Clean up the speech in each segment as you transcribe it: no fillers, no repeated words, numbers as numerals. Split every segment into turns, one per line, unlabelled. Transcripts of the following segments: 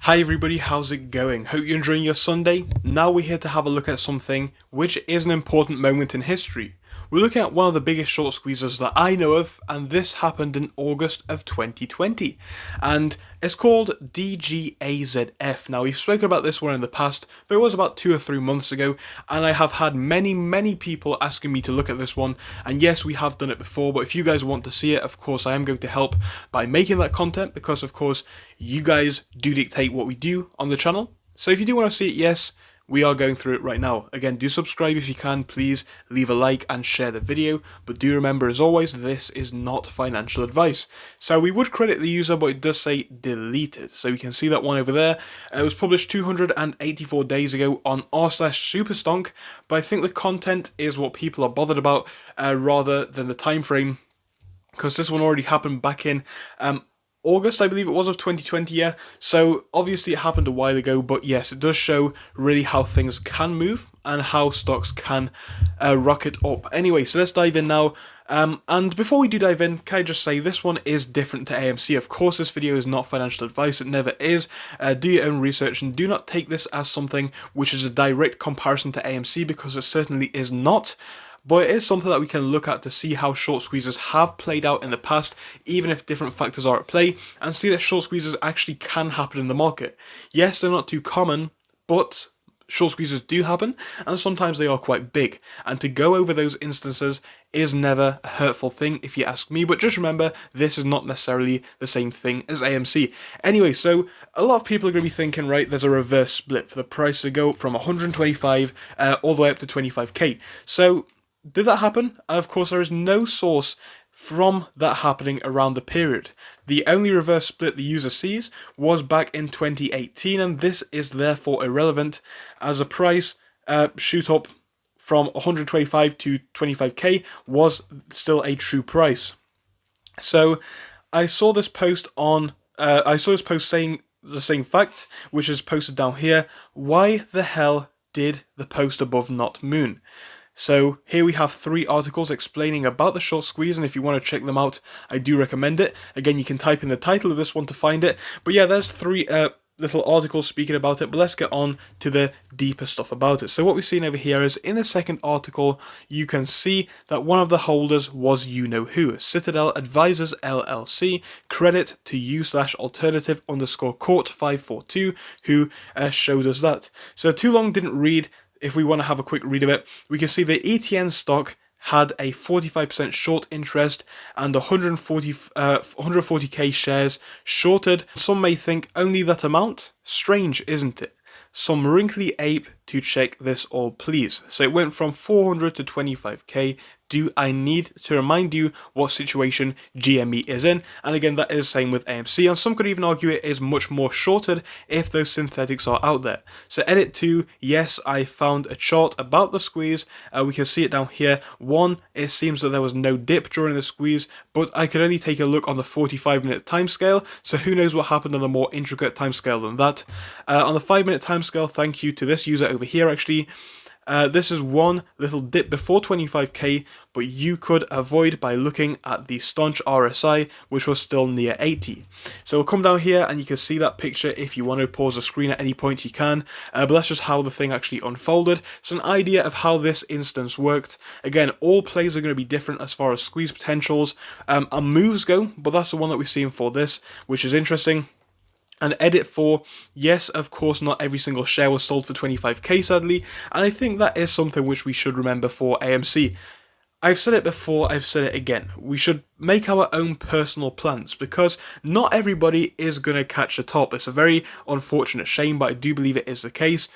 Hi everybody, how's it going? Hope you're enjoying your Sunday. Now we're here to have a look at something which is an important moment in history. We're looking at one of the biggest short squeezes that I know of, and this happened in August of 2020. And it's called DGAZF. Now, we've spoken about this one in the past, but it was about 2 or 3 months ago, and I have had many people asking me to look at this one. And yes, we have done it before, but if you guys want to see it, of course, I am going to help by making that content, because of course, you guys do dictate what we do on the channel. So if you do want to see it, yes, we are going through it right now. Again, do subscribe if you can, please leave a like and share the video, but do remember, as always, this is not financial advice. So we would credit the user, but it does say deleted, so you can see that one over there. It was published 284 days ago on r/superstonk, but I think the content is what people are bothered about rather than the time frame, because this one already happened back in August, I believe it was, of 2020, yeah. So obviously it happened a while ago, but yes, it does show really how things can move and how stocks can rocket up. Anyway, so let's dive in now. And before we do dive in, can I just say this one is different to AMC. Of course, this video is not financial advice, it never is. Do your own research and do not take this as something which is a direct comparison to AMC, because it certainly is not. But it is something that we can look at to see how short squeezes have played out in the past, even if different factors are at play, and see that short squeezes actually can happen in the market. Yes, they're not too common, but short squeezes do happen, and sometimes they are quite big. And to go over those instances is never a hurtful thing, if you ask me, but just remember, this is not necessarily the same thing as AMC. Anyway, so a lot of people are going to be thinking, right, there's a reverse split for the price to go from 125 all the way up to 25k. So did that happen? And of course, there is no source from that happening around the period. The only reverse split the user sees was back in 2018, and this is therefore irrelevant, as a price shoot up from 125 to 25k was still a true price. So I saw this post saying the same fact, which is posted down here. Why the hell did the post above not moon? So here we have 3 articles explaining about the short squeeze, and if you want to check them out, I do recommend it. Again, you can type in the title of this one to find it. But yeah, there's 3 little articles speaking about it, but let's get on to the deeper stuff about it. So what we've seen over here is, in the second article, you can see that one of the holders was you-know-who, Citadel Advisors LLC, credit to u/alternative_court542, who showed us that. So too long didn't read. If we want to have a quick read of it, we can see the ETN stock had a 45% short interest and 140k shares shorted. Some may think only that amount? Strange, isn't it? Some wrinkly ape to check this all, please. So it went from 400 to 25k. Do I need to remind you what situation GME is in? And again, that is the same with AMC, and some could even argue it is much more shorted if those synthetics are out there. So edit 2, yes, I found a chart about the squeeze. We can see it down here. 1, it seems that there was no dip during the squeeze, but I could only take a look on the 45-minute timescale, so who knows what happened on a more intricate timescale than that. On the 5-minute timescale, thank you to this user over here actually. This is one little dip before 25k, but you could avoid by looking at the staunch RSI, which was still near 80. So we'll come down here and you can see that picture. If you want to pause the screen at any point, you can, but that's just how the thing actually unfolded. It's an idea of how this instance worked. Again, all plays are going to be different as far as squeeze potentials and moves go, but that's the one that we're seeing for this, which is interesting. And edit 4, yes, of course, not every single share was sold for 25k, sadly, and I think that is something which we should remember for AMC. I've said it before, I've said it again, we should make our own personal plans, because not everybody is going to catch the top. It's a very unfortunate shame, but I do believe it is the case.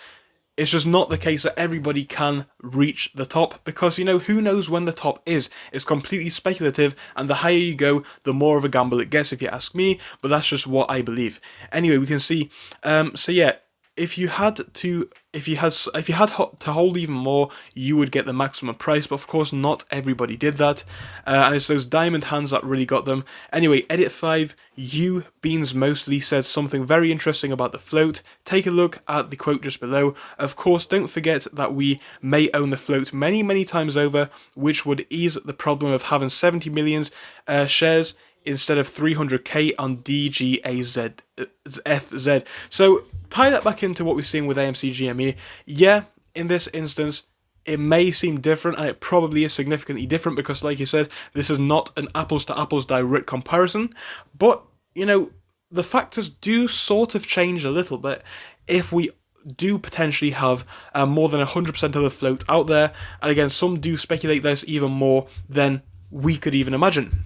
It's just not the case that everybody can reach the top, because, you know, who knows when the top is? It's completely speculative, and the higher you go, the more of a gamble it gets, if you ask me, but that's just what I believe. Anyway, we can see, so yeah, if you had to hold even more, you would get the maximum price, but of course not everybody did that, and it's those diamond hands that really got them. Anyway, edit 5, you Beans Mostly said something very interesting about the float. Take a look at the quote just below. Of course, don't forget that we may own the float many times over, which would ease the problem of having 70 million shares instead of 300k on DGAZFZ. So tie that back into what we're seeing with AMC GME. Yeah, in this instance, it may seem different, and it probably is significantly different because, like you said, this is not an apples to apples direct comparison. But, you know, the factors do sort of change a little bit if we do potentially have more than 100% of the float out there. And again, some do speculate there's even more than we could even imagine.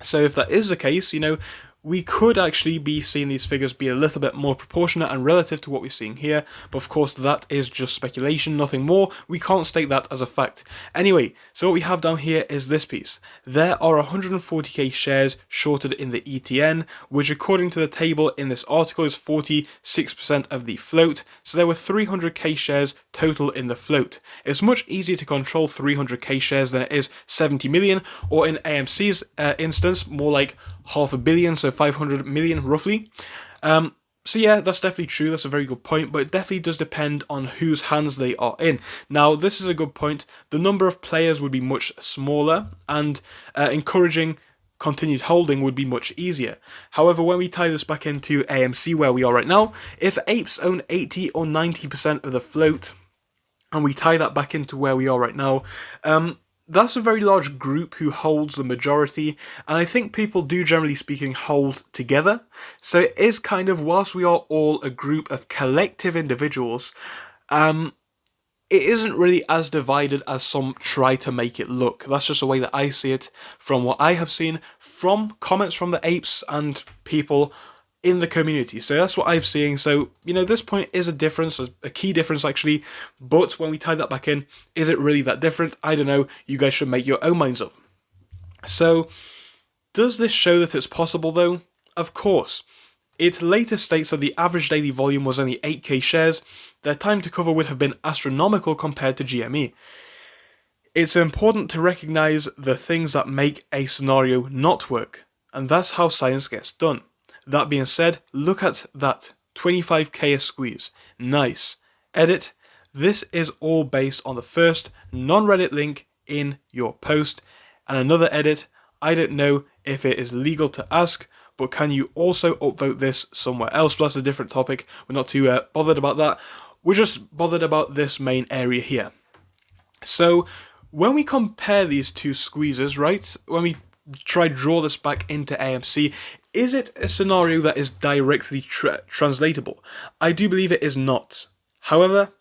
So if that is the case, you know, we could actually be seeing these figures be a little bit more proportionate and relative to what we're seeing here, but of course that is just speculation, nothing more. We can't state that as a fact. Anyway, so what we have down here is this piece. There are 140k shares shorted in the ETN, which according to the table in this article is 46% of the float, so there were 300k shares total in the float. It's much easier to control 300k shares than it is 70 million, or in AMC's instance, more like $500 million, so 500 million roughly. So yeah, that's definitely true, that's a very good point, but it definitely does depend on whose hands they are in. Now, this is a good point. The number of players would be much smaller, and encouraging continued holding would be much easier. However, when we tie this back into AMC where we are right now, if apes own 80 or 90% of the float, and we tie that back into where we are right now, that's a very large group who holds the majority, and I think people do, generally speaking, hold together. So it is kind of, whilst we are all a group of collective individuals, it isn't really as divided as some try to make it look. That's just the way that I see it from what I have seen from comments from the apes and people in the community. So that's what I'm seeing. So, you know, this point is a difference, a key difference actually, but when we tie that back in, is it really that different? I don't know. You guys should make your own minds up. So, does this show that it's possible though? Of course. It later states that the average daily volume was only 8k shares. Their time to cover would have been astronomical compared to GME. It's important to recognise the things that make a scenario not work, and that's how science gets done. That being said, look at that, 25k a squeeze, nice. Edit, this is all based on the first non-Reddit link in your post. And another edit, I don't know if it is legal to ask, but can you also upvote this somewhere else? But that's a different topic, we're not too bothered about that. We're just bothered about this main area here. So, when we compare these two squeezes, right, when we try to draw this back into AMC, is it a scenario that is directly translatable? I do believe it is not. However,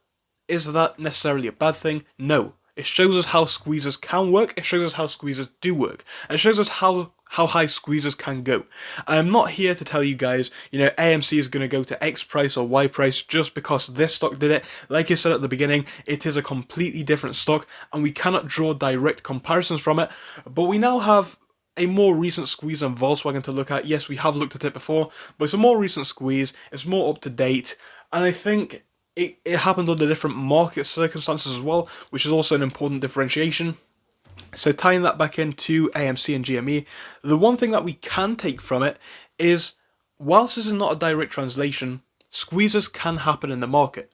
is that necessarily a bad thing? No. It shows us how squeezes can work, it shows us how squeezes do work, and it shows us how high squeezes can go. I'm not here to tell you guys, you know, AMC is going to go to X price or Y price just because this stock did it. Like I said at the beginning, it is a completely different stock, and we cannot draw direct comparisons from it, but we now have a more recent squeeze on Volkswagen to look at. Yes, we have looked at it before, but it's a more recent squeeze, it's more up to date, and I think it happened under different market circumstances as well, which is also an important differentiation. So tying that back into AMC and GME, the one thing that we can take from it is, whilst this is not a direct translation, squeezes can happen in the market,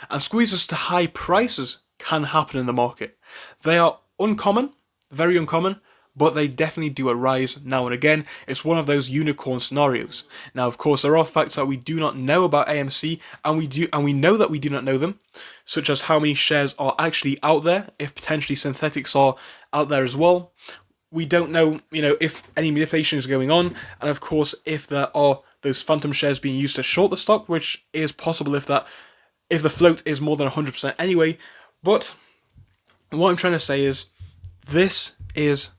and squeezes to high prices can happen in the market. They are uncommon, very uncommon, but they definitely do arise now and again. It's one of those unicorn scenarios. Now, of course, there are facts that we do not know about AMC, and we know that we do not know them, such as how many shares are actually out there, if potentially synthetics are out there as well. We don't know, you know, if any manipulation is going on, and of course, if there are those phantom shares being used to short the stock, which is possible if the float is more than 100% anyway. But what I'm trying to say is, this is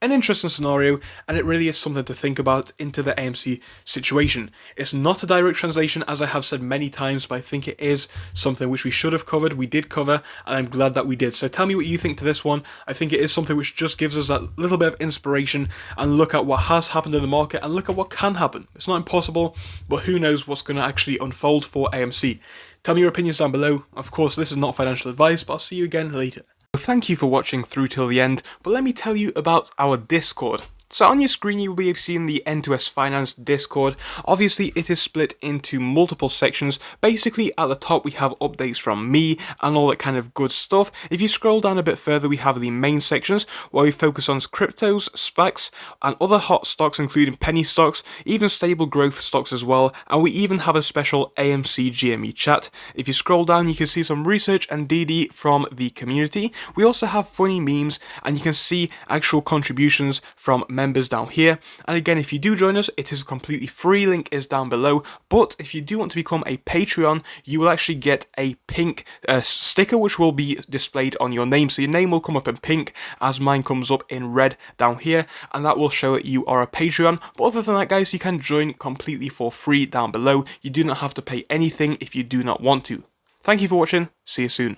an interesting scenario, and it really is something to think about into the AMC situation. It's not a direct translation, as I have said many times, but I think it is something which we should have covered. We did cover, and I'm glad that we did. So tell me what you think to this one. I think it is something which just gives us that little bit of inspiration, and look at what has happened in the market, and look at what can happen. It's not impossible, but who knows what's going to actually unfold for AMC. Tell me your opinions down below. Of course, this is not financial advice, but I'll see you again later. Thank you for watching through till the end, but let me tell you about our Discord. So on your screen you will be seeing the N2S Finance Discord. Obviously it is split into multiple sections. Basically at the top we have updates from me and all that kind of good stuff. If you scroll down a bit further we have the main sections where we focus on cryptos, SPACs and other hot stocks including penny stocks, even stable growth stocks as well, and we even have a special AMC GME chat. If you scroll down you can see some research and DD from the community. We also have funny memes and you can see actual contributions from members down here. And again, if you do join us, it is completely free, link is down below. But if you do want to become a Patreon, you will actually get a pink sticker which will be displayed on your name. So your name will come up in pink as mine comes up in red down here, and that will show that you are a Patreon. But other than that guys, you can join completely for free down below. You do not have to pay anything if you do not want to. Thank you for watching, see you soon.